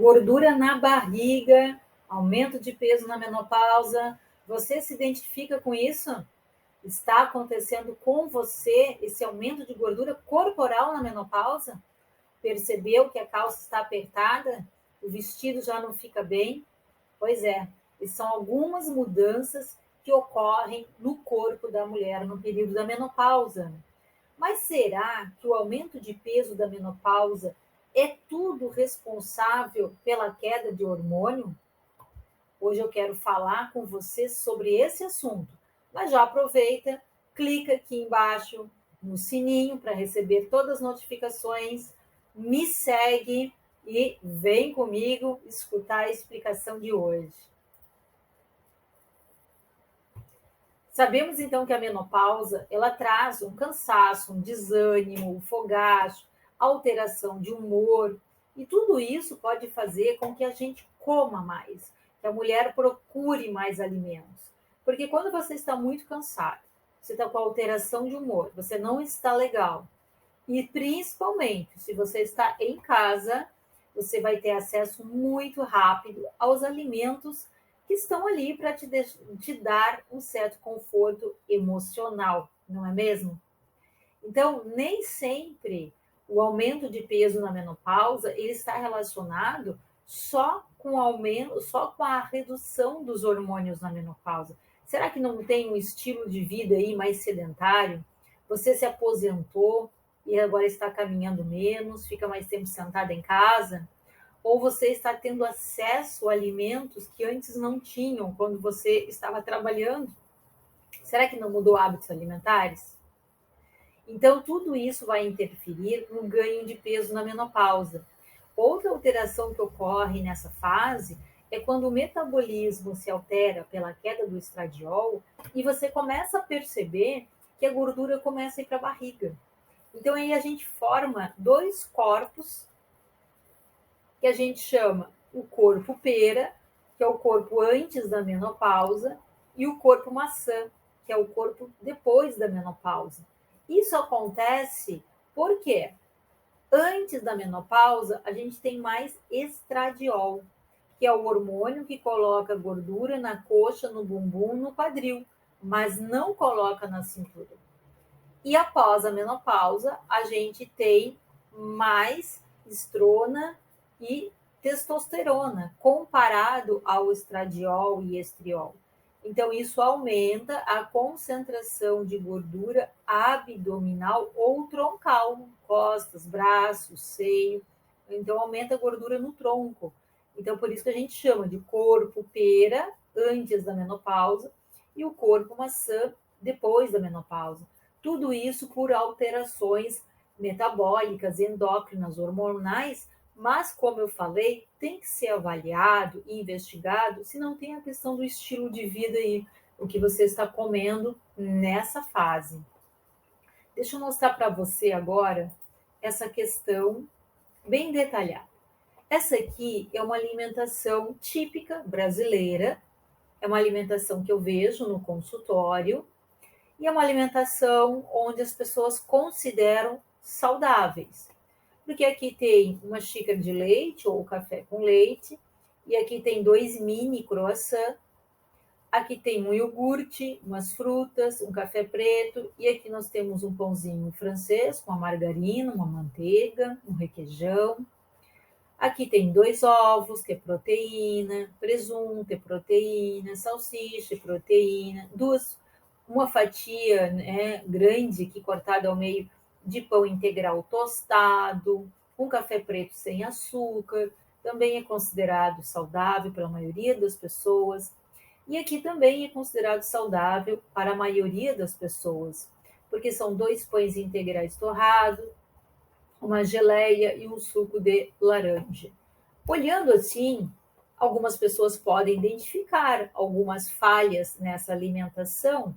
Gordura na barriga, aumento de peso na menopausa. Você se identifica com isso? Está acontecendo com você esse aumento de gordura corporal na menopausa? Percebeu que a calça está apertada? O vestido já não fica bem? Pois é, e são algumas mudanças que ocorrem no corpo da mulher no período da menopausa. Mas será que o aumento de peso da menopausa é tudo responsável pela queda de hormônio? Hoje eu quero falar com você sobre esse assunto. Mas já aproveita, clica aqui embaixo no sininho para receber todas as notificações, me segue e vem comigo escutar a explicação de hoje. Sabemos então que a menopausa ela traz um cansaço, um desânimo, um fogacho, alteração de humor, e tudo isso pode fazer com que a gente coma mais, que a mulher procure mais alimentos. Porque quando você está muito cansado, você está com alteração de humor, você não está legal. E principalmente, se você está em casa, você vai ter acesso muito rápido aos alimentos que estão ali para te dar um certo conforto emocional, não é mesmo? Então, nem sempre o aumento de peso na menopausa ele está relacionado só com o aumento, só com a redução dos hormônios na menopausa. Será que não tem um estilo de vida aí mais sedentário? Você se aposentou e agora está caminhando menos, fica mais tempo sentada em casa? Ou você está tendo acesso a alimentos que antes não tinham quando você estava trabalhando? Será que não mudou hábitos alimentares? Então, tudo isso vai interferir no ganho de peso na menopausa. Outra alteração que ocorre nessa fase é quando o metabolismo se altera pela queda do estradiol e você começa a perceber que a gordura começa a ir para a barriga. Então, aí a gente forma dois corpos que a gente chama o corpo pera, que é o corpo antes da menopausa, e o corpo maçã, que é o corpo depois da menopausa. Isso acontece porque antes da menopausa a gente tem mais estradiol, que é o hormônio que coloca gordura na coxa, no bumbum, no quadril, mas não coloca na cintura. E após a menopausa, a gente tem mais estrona e testosterona comparado ao estradiol e estriol. Então, isso aumenta a concentração de gordura abdominal ou troncal, costas, braços, seio. Então, aumenta a gordura no tronco. Então, por isso que a gente chama de corpo pera antes da menopausa e o corpo maçã depois da menopausa. Tudo isso por alterações metabólicas, endócrinas, hormonais, mas, como eu falei, tem que ser avaliado e investigado se não tem a questão do estilo de vida aí, o que você está comendo nessa fase. Deixa eu mostrar para você agora essa questão bem detalhada. Essa aqui é uma alimentação típica brasileira, é uma alimentação que eu vejo no consultório, e é uma alimentação onde as pessoas consideram saudáveis. Porque aqui tem uma xícara de leite ou café com leite, e aqui tem 2 mini croissants, aqui tem um iogurte, umas frutas, um café preto, e aqui nós temos um pãozinho francês com a margarina, uma manteiga, um requeijão. Aqui tem 2 ovos, que é proteína, presunto é proteína, salsicha é proteína, uma fatia, né, grande aqui cortada ao meio de pão integral tostado, um café preto sem açúcar, também é considerado saudável pela maioria das pessoas. E aqui também é considerado saudável para a maioria das pessoas, porque são 2 pães integrais torrados, uma geleia e um suco de laranja. Olhando assim, algumas pessoas podem identificar algumas falhas nessa alimentação.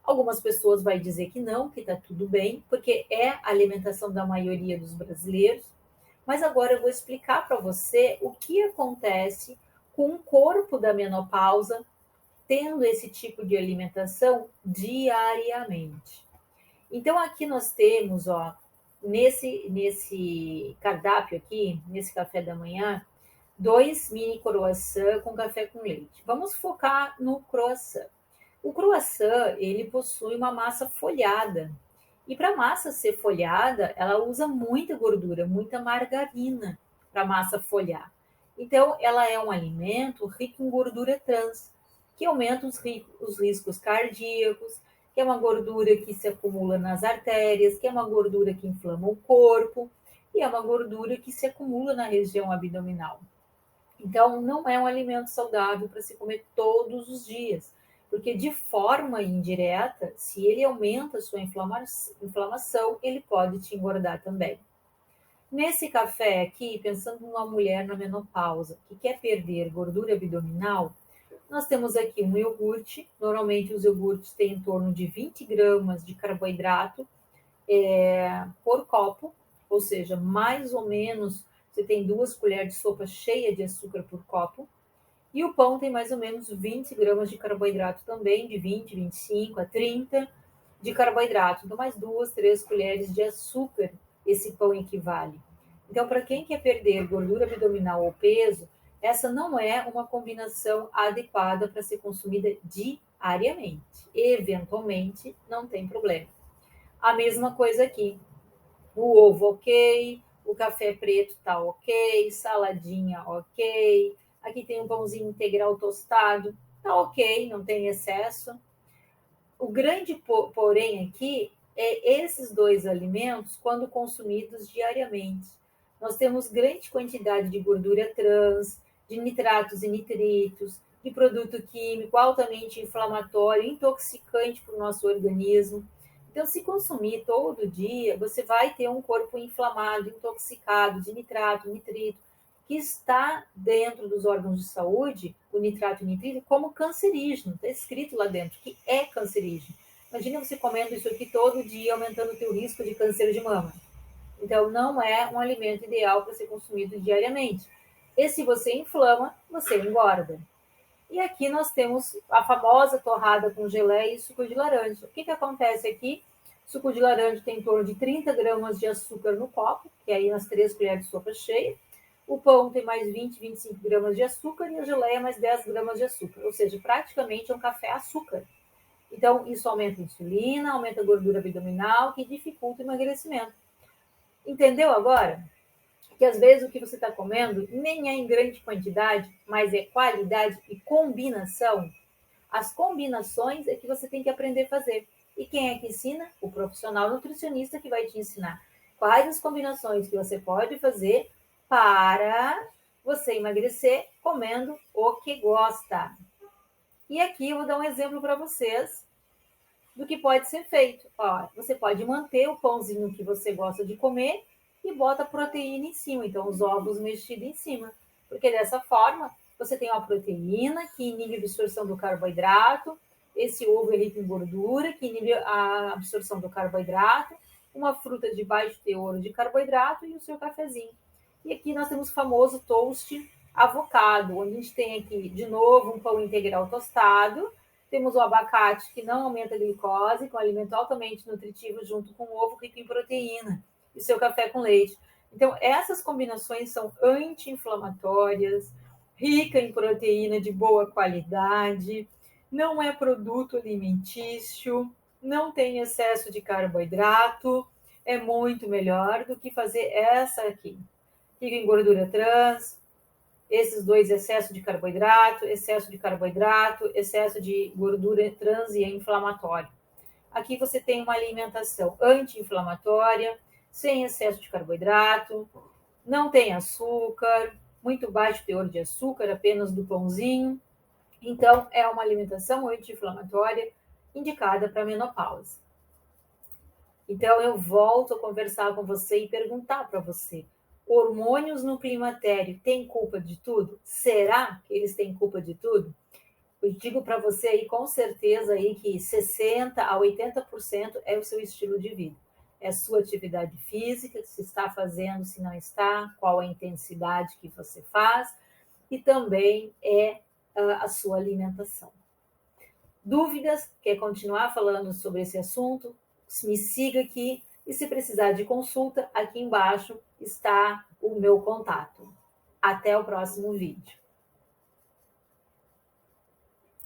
Algumas pessoas vão dizer que não, que está tudo bem, porque é a alimentação da maioria dos brasileiros. Mas agora eu vou explicar para você o que acontece com o corpo da menopausa tendo esse tipo de alimentação diariamente. Então, aqui nós temos, ó, nesse cardápio aqui, nesse café da manhã, 2 mini croissant com café com leite. Vamos focar no croissant. O croissant, ele possui uma massa folhada. E para a massa ser folhada, ela usa muita gordura, muita margarina para a massa folhar. Então, ela é um alimento rico em gordura trans, que aumenta os riscos cardíacos, que é uma gordura que se acumula nas artérias, que é uma gordura que inflama o corpo, e é uma gordura que se acumula na região abdominal. Então, não é um alimento saudável para se comer todos os dias, porque de forma indireta, se ele aumenta a sua inflamação, ele pode te engordar também. Nesse café aqui, pensando numa mulher na menopausa que quer perder gordura abdominal, nós temos aqui um iogurte. Normalmente os iogurtes têm em torno de 20 gramas de carboidrato por copo, ou seja, mais ou menos você tem 2 colheres de sopa cheia de açúcar por copo. E o pão tem mais ou menos 20 gramas de carboidrato também, de 20, 25 a 30 de carboidrato. Então, mais 2, 3 colheres de açúcar esse pão equivale. Então, para quem quer perder gordura abdominal ou peso, essa não é uma combinação adequada para ser consumida diariamente. Eventualmente, não tem problema. A mesma coisa aqui. O ovo ok, o café preto tá ok, saladinha ok. Aqui tem um pãozinho integral tostado, tá ok, não tem excesso. O grande porém aqui é esses 2 alimentos quando consumidos diariamente. Nós temos grande quantidade de gordura trans, de nitratos e nitritos, de produto químico altamente inflamatório, intoxicante para o nosso organismo. Então, se consumir todo dia, você vai ter um corpo inflamado, intoxicado de nitrato, nitrito, que está dentro dos órgãos de saúde, o nitrato e nitrito, como cancerígeno. Está escrito lá dentro que é cancerígeno. Imagina você comendo isso aqui todo dia, aumentando o teu risco de câncer de mama. Então, não é um alimento ideal para ser consumido diariamente. E se você inflama, você engorda. E aqui nós temos a famosa torrada com geleia e suco de laranja. O que acontece aqui? O suco de laranja tem em torno de 30 gramas de açúcar no copo, que é aí nas 3 colheres de sopa cheia. O pão tem mais 20, 25 gramas de açúcar e a geleia mais 10 gramas de açúcar. Ou seja, praticamente é um café açúcar. Então, isso aumenta a insulina, aumenta a gordura abdominal, que dificulta o emagrecimento. Entendeu agora? Que às vezes o que você está comendo nem é em grande quantidade, mas é qualidade e combinação. As combinações é que você tem que aprender a fazer. E quem é que ensina? O profissional nutricionista que vai te ensinar quais as combinações que você pode fazer para você emagrecer comendo o que gosta. E aqui eu vou dar um exemplo para vocês do que pode ser feito. Ó, você pode manter o pãozinho que você gosta de comer e bota proteína em cima, então os ovos mexidos em cima, porque dessa forma você tem uma proteína que inibe a absorção do carboidrato, esse ovo é rico em gordura, que inibe a absorção do carboidrato, uma fruta de baixo teor de carboidrato e o seu cafezinho. E aqui nós temos o famoso toast avocado, onde a gente tem aqui, de novo, um pão integral tostado, temos o abacate, que não aumenta a glicose, com um alimento altamente nutritivo, junto com o ovo rico em proteína e seu café com leite. Então, essas combinações são anti-inflamatórias, rica em proteína de boa qualidade, não é produto alimentício, não tem excesso de carboidrato, é muito melhor do que fazer essa aqui. Rica em gordura trans, esses 2, excesso de carboidrato, excesso de gordura trans e inflamatório. Aqui você tem uma alimentação anti-inflamatória, sem excesso de carboidrato, não tem açúcar, muito baixo teor de açúcar, apenas do pãozinho. Então, é uma alimentação anti-inflamatória indicada para menopausa. Então, eu volto a conversar com você e perguntar para você: hormônios no climatério têm culpa de tudo? Será que eles têm culpa de tudo? Eu digo para você aí com certeza aí que 60 a 80% é o seu estilo de vida. É a sua atividade física, se está fazendo, se não está, qual a intensidade que você faz, e também é a sua alimentação. Dúvidas? Quer continuar falando sobre esse assunto? Me siga aqui e se precisar de consulta, aqui embaixo está o meu contato. Até o próximo vídeo.